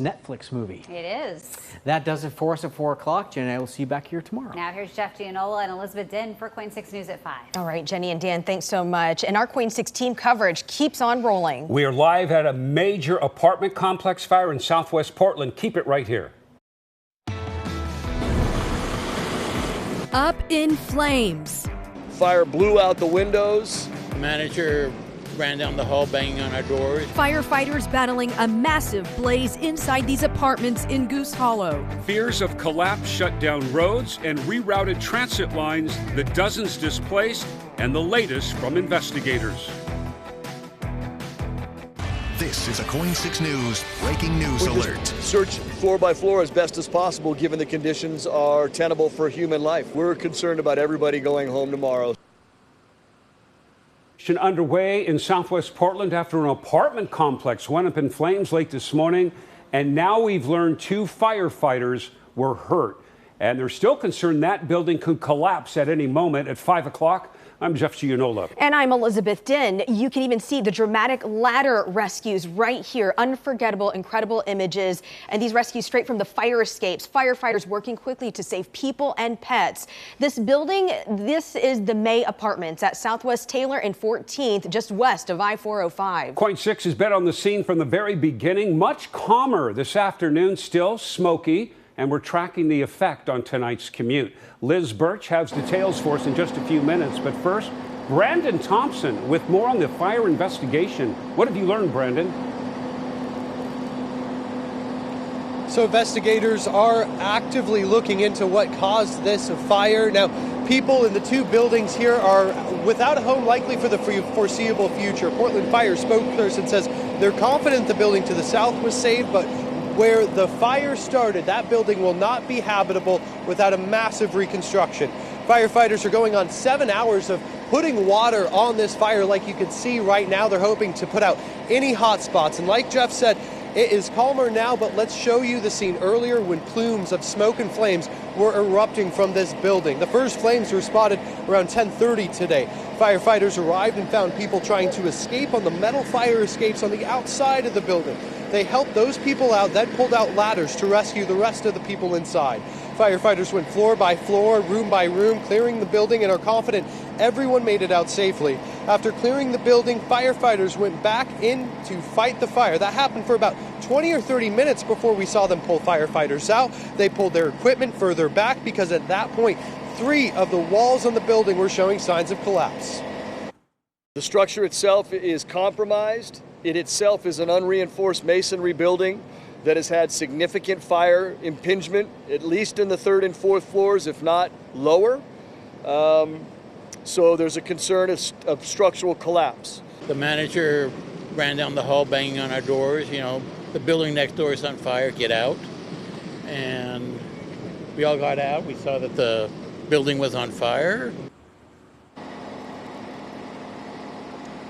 Netflix movie. It is. That does it for us at 4 o'clock. Jen and I will see you back here tomorrow. Now here's Jeff Gianola and Elizabeth Din for KOIN 6 News at 5. All right, Jenny and Dan, thanks so much. And our KOIN 6 team coverage keeps on rolling. We are live at a major apartment complex fire in southwest Portland. Keep it right here. Up in flames. Fire blew out the windows. The manager ran down the hall banging on our doors. Firefighters battling a massive blaze inside these apartments in Goose Hollow. Fears of collapse shut down roads and rerouted transit lines, the dozens displaced, and the latest from investigators. This is a KOIN 6 News breaking news alert. Search floor by floor as best as possible, given the conditions are tenable for human life. We're concerned about everybody going home tomorrow. Underway in southwest Portland after an apartment complex went up in flames late this morning, and now we've learned 2 firefighters were hurt, and they're still concerned that building could collapse at any moment. At 5 o'clock, I'm Jeff Gianola. And I'm Elizabeth Din. You can even see the dramatic ladder rescues right here. Unforgettable, incredible images. And these rescues straight from the fire escapes. Firefighters working quickly to save people and pets. This building, this is the May Apartments at Southwest Taylor and 14th, just west of I-405. KOIN 6 has been on the scene from the very beginning. Much calmer this afternoon, still smoky. And we're tracking the effect on tonight's commute. Liz Birch has details for us in just a few minutes. But first, Brandon Thompson with more on the fire investigation. What have you learned, Brandon? So investigators are actively looking into what caused this fire. Now, people in the 2 buildings here are without a home likely for the foreseeable future. Portland Fire spokesperson says they're confident the building to the south was saved, but where the fire started, that building will not be habitable without a massive reconstruction. Firefighters are going on 7 hours of putting water on this fire. Like you can see right now, they're hoping to put out any hot spots. And like Jeff said, it is calmer now, but let's show you the scene earlier when plumes of smoke and flames were erupting from this building. The first flames were spotted around 10:30 today. Firefighters arrived and found people trying to escape on the metal fire escapes on the outside of the building. They helped those people out, then pulled out ladders to rescue the rest of the people inside. Firefighters went floor by floor, room by room, clearing the building, and are confident everyone made it out safely. After clearing the building, firefighters went back in to fight the fire. That happened for about 20 or 30 minutes before we saw them pull firefighters out. They pulled their equipment further back because at that point, 3 of the walls on the building were showing signs of collapse. The structure itself is compromised. It itself is an unreinforced masonry building that has had significant fire impingement, at least in the 3rd and 4th floors, if not lower. So there's a concern of structural collapse. The manager ran down the hall banging on our doors. You know, the building next door is on fire, get out. And we all got out. We saw that the building was on fire.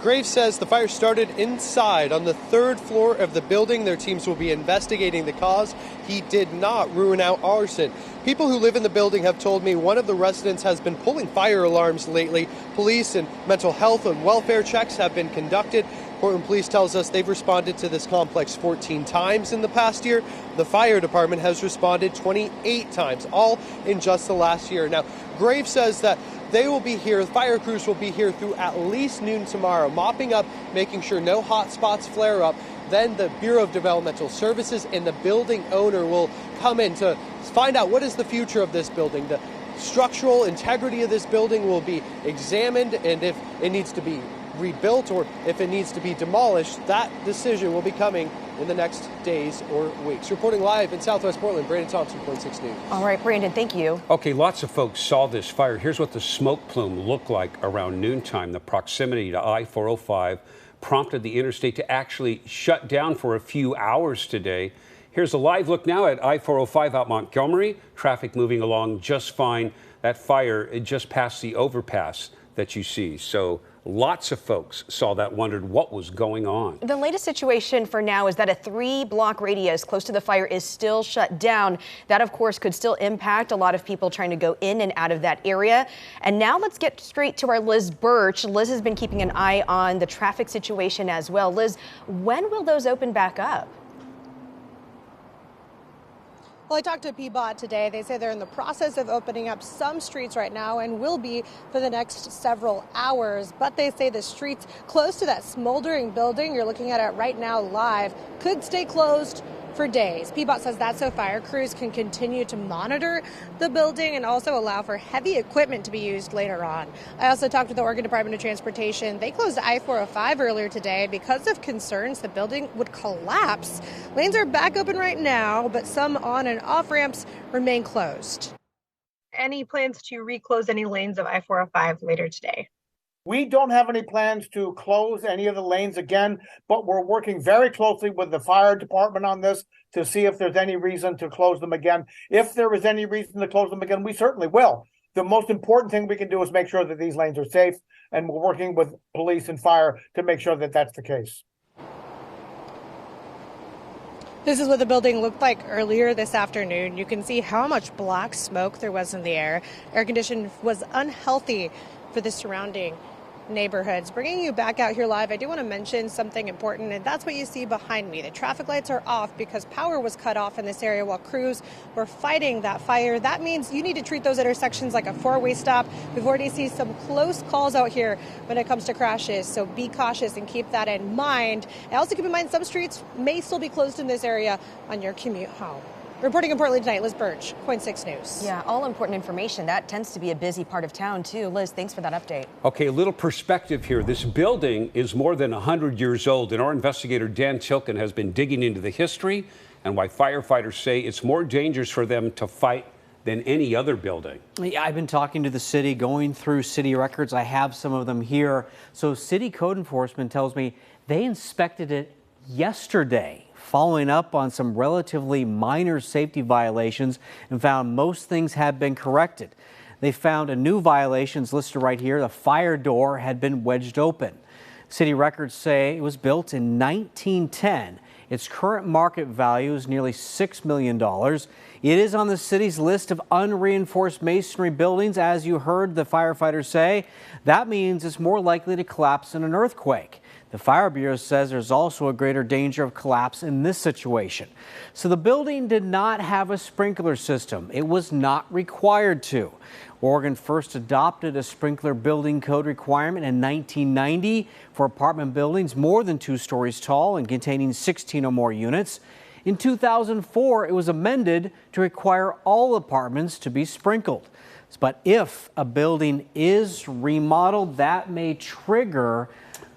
Graves says the fire started inside on the 3rd floor of the building. Their teams will be investigating the cause. He did not rule out arson. People who live in the building have told me one of the residents has been pulling fire alarms lately. Police and mental health and welfare checks have been conducted. Portland Police tells us they've responded to this complex 14 times in the past year. The fire department has responded 28 times, all in just the last year. Now, Graves says that they will be here, the fire crews will be here through at least noon tomorrow, mopping up, making sure no hot spots flare up. Then the Bureau of Developmental Services and the building owner will come in to find out what is the future of this building. The structural integrity of this building will be examined, and if it needs to be rebuilt or if it needs to be demolished, that decision will be coming in the next days or weeks. Reporting live in Southwest Portland, Brandon Thompson, KOIN 6 News. All right, Brandon, thank you. Okay, lots of folks saw this fire. Here's what the smoke plume looked like around noontime. The proximity to I-405 prompted the interstate to actually shut down for a few hours today. Here's a live look now at I-405 out Montgomery. Traffic moving along just fine. That fire, it just passed the overpass that you see. So lots of folks saw that, wondered what was going on. The latest situation for now is that a 3-block radius close to the fire is still shut down. That, of course, could still impact a lot of people trying to go in and out of that area. And now let's get straight to our Liz Birch. Liz has been keeping an eye on the traffic situation as well. Liz, when will those open back up? Well, I talked to PBOT today. They say they're in the process of opening up some streets right now and will be for the next several hours. But they say the streets close to that smoldering building, you're looking at it right now live, could stay closed for days. PBOT says that's so fire crews can continue to monitor the building and also allow for heavy equipment to be used later on. I also talked with the Oregon Department of Transportation. They closed I-405 earlier today because of concerns the building would collapse. Lanes are back open right now, but some on and off ramps remain closed. Any plans to reclose any lanes of I-405 later today? We don't have any plans to close any of the lanes again, but we're working very closely with the fire department on this to see if there's any reason to close them again. If there is any reason to close them again, we certainly will. The most important thing we can do is make sure that these lanes are safe, and we're working with police and fire to make sure that that's the case. This is what the building looked like earlier this afternoon. You can see how much black smoke there was in the air. Air conditioning was unhealthy for the surrounding neighborhoods. Bringing you back out here live, I do want to mention something important, and that's what you see behind me. The traffic lights are off because power was cut off in this area while crews were fighting that fire. That means you need to treat those intersections like a four-way stop. We've already seen some close calls out here when it comes to crashes, so be cautious and keep that in mind. And also keep in mind some streets may still be closed in this area on your commute home. Reporting in Portland tonight, Liz Birch, KOIN 6 News. Yeah, all important information. That tends to be a busy part of town, too. Liz, thanks for that update. Okay, a little perspective here. This building is more than 100 years old, and our investigator Dan Tilkin has been digging into the history and why firefighters say it's more dangerous for them to fight than any other building. Yeah, I've been talking to the city, going through city records. I have some of them here. So city code enforcement tells me they inspected it yesterday, following up on some relatively minor safety violations, and found most things had been corrected. They found a new violations listed right here. The fire door had been wedged open. City records say it was built in 1910. Its current market value is nearly $6 million. It is on the city's list of unreinforced masonry buildings. As you heard the firefighters say, that means it's more likely to collapse in an earthquake. The Fire Bureau says there's also a greater danger of collapse in this situation. So the building did not have a sprinkler system. It was not required to. Oregon first adopted a sprinkler building code requirement in 1990 for apartment buildings more than 2 stories tall and containing 16 or more units. In 2004, it was amended to require all apartments to be sprinkled. But if a building is remodeled, that may trigger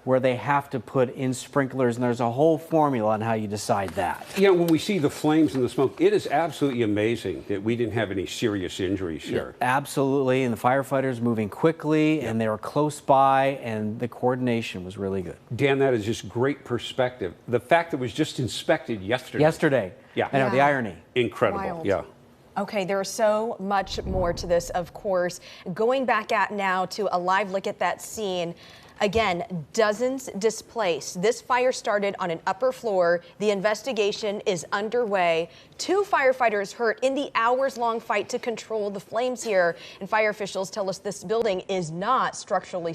where they have to put in sprinklers, and there's a whole formula on how you decide that. You know, when we see the flames and the smoke, it is absolutely amazing that we didn't have any serious injuries here. Yeah, absolutely, and the firefighters moving quickly, and they were close by, and the coordination was really good. Dan, that is just great perspective. The fact that it was just inspected yesterday. Yeah. I know, the irony. Incredible, Wild. yeah. Okay, there is so much more to this, of course. Going back at now to a live look at that scene. Again, dozens displaced. This fire started on an upper floor. The investigation is underway. 2 firefighters hurt in the hours-long fight to control the flames here. And fire officials tell us this building is not structurally